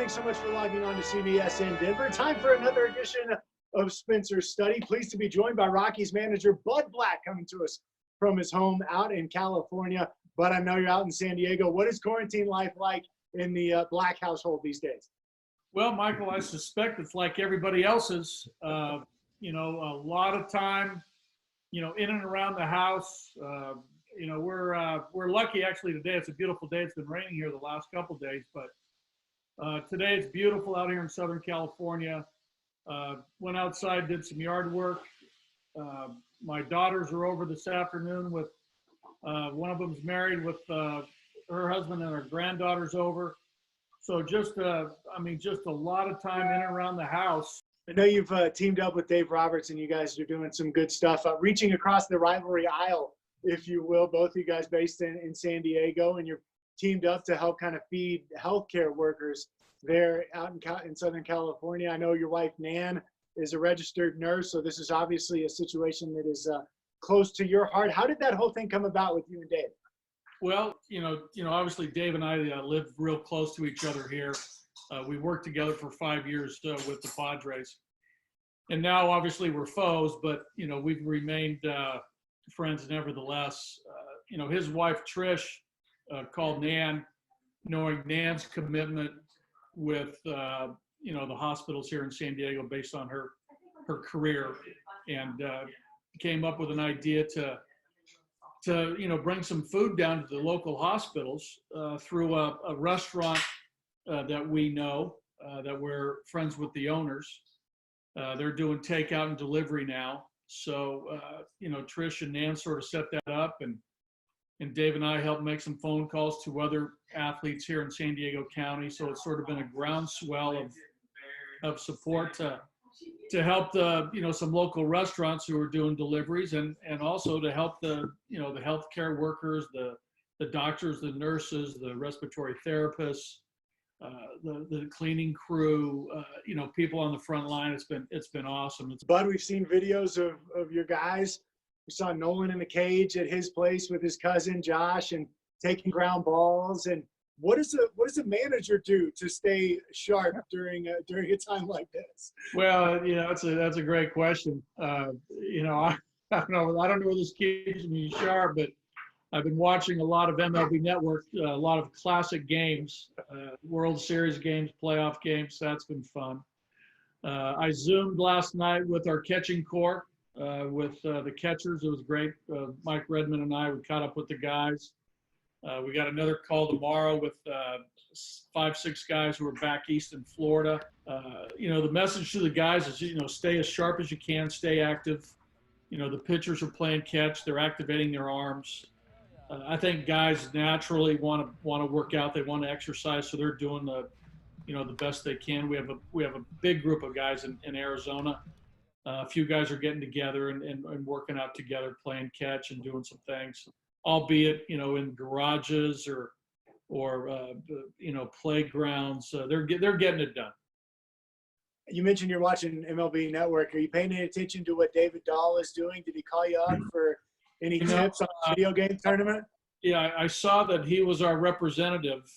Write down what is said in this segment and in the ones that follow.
Thanks so much for logging on to CBS in Denver. Time for another edition of Spencer's Study. Pleased to be joined by Rockies manager Bud Black, coming to us from his home out in California. But I know you're out in San Diego. What is quarantine life like in the Black household these days? Well, Michael, I suspect it's like everybody else's. A lot of time, in and around the house. We're lucky actually today. It's a beautiful day. It's been raining here the last couple of days, but today it's beautiful out here in Southern California. Went outside, did some yard work. My daughters are over this afternoon with, one of them's married with her husband, and her granddaughter's over. So just a lot of time in and around the house. I know you've teamed up with Dave Roberts, and you guys are doing some good stuff, reaching across the rivalry aisle, if you will, both of you guys based in San Diego, and you're teamed up to help kind of feed healthcare workers there out in Southern California. I know your wife, Nan, is a registered nurse, so this is obviously a situation that is close to your heart. How did that whole thing come about with you and Dave? Well, obviously Dave and I live real close to each other here. We worked together for 5 years with the Padres. And now obviously we're foes, but, we've remained friends nevertheless. His wife, Trish, called Nan, knowing Nan's commitment with, the hospitals here in San Diego based on her career, and came up with an idea to bring some food down to the local hospitals through a restaurant that we know, that we're friends with the owners. They're doing takeout and delivery now. So, Trish and Nan sort of set that up, and Dave and I helped make some phone calls to other athletes here in San Diego County. So it's sort of been a groundswell of support to help some local restaurants who are doing deliveries, and also to help the healthcare workers, the doctors, the nurses, the respiratory therapists, the cleaning crew, people on the front line. It's been awesome. Bud, we've seen videos of your guys. We saw Nolan in the cage at his place with his cousin Josh, and taking ground balls. And what does a manager do to stay sharp during a time like this? Well, that's a great question. I don't know this keeps me sharp, but I've been watching a lot of MLB Network, a lot of classic games, World Series games, playoff games. That's been fun. I Zoomed last night with our catching corps, with the catchers. It was great. Mike Redmond and I, we caught up with the guys. We got another call tomorrow with 5-6 guys who are back east in Florida. The message to the guys is, stay as sharp as you can, stay active. The pitchers are playing catch. They're activating their arms. I think guys naturally want to work out. They want to exercise, so they're doing the best they can. We have a big group of guys in Arizona. A few guys are getting together and working out together, playing catch and doing some things, albeit in garages or playgrounds. They're getting it done. You mentioned you're watching MLB Network. Are you paying any attention to what David Dahl is doing? Did he call you up for any tips on the video game tournament? Yeah, I saw that he was our representative.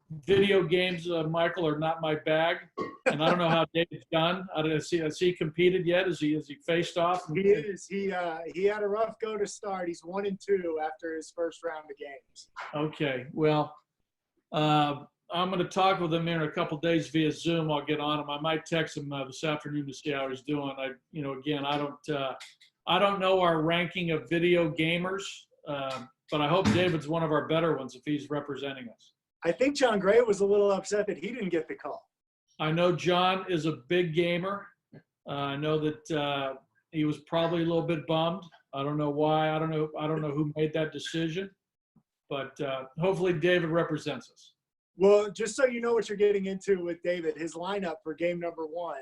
The video games, Michael, are not my bag, and I don't know how David's done. Has he competed yet? Has he faced off? He is. He had a rough go to start. He's 1-2 after his first round of games. Okay, well, I'm going to talk with him in a couple days via Zoom. I'll get on him. I might text him this afternoon to see how he's doing. I don't know our ranking of video gamers, but I hope David's one of our better ones if he's representing us. I think John Gray was a little upset that he didn't get the call. I know John is a big gamer. I know that he was probably a little bit bummed. I don't know why. I don't know who made that decision, but hopefully David represents us. Well, just so you know what you're getting into with David, his lineup for game number 1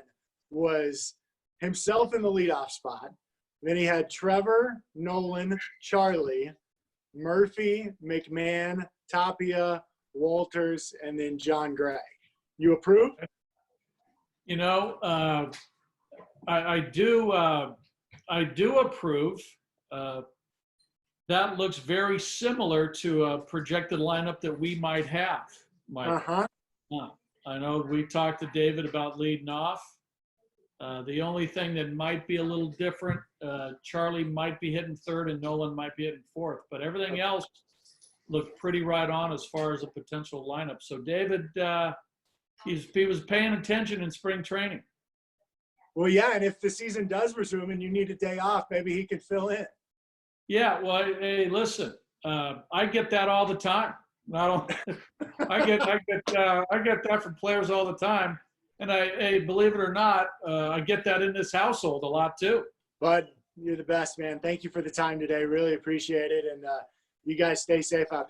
was himself in the leadoff spot. Then he had Trevor, Nolan, Charlie, Murphy, McMahon, Tapia, Walters, and then John Gray. You approve? I do approve. That looks very similar to a projected lineup that we might have, Mike. Uh-huh. I know we talked to David about leading off. The only thing that might be a little different, Charlie might be hitting third and Nolan might be hitting fourth, but everything else looked pretty right on as far as a potential lineup. So David, he was paying attention in spring training. Well, yeah, and if the season does resume and you need a day off, maybe he could fill in. Yeah, well, hey, listen, I get that all the time. I get that from players all the time, and hey, believe it or not, I get that in this household a lot too. Bud, you're the best, man. Thank you for the time today. Really appreciate it, and you guys stay safe out there.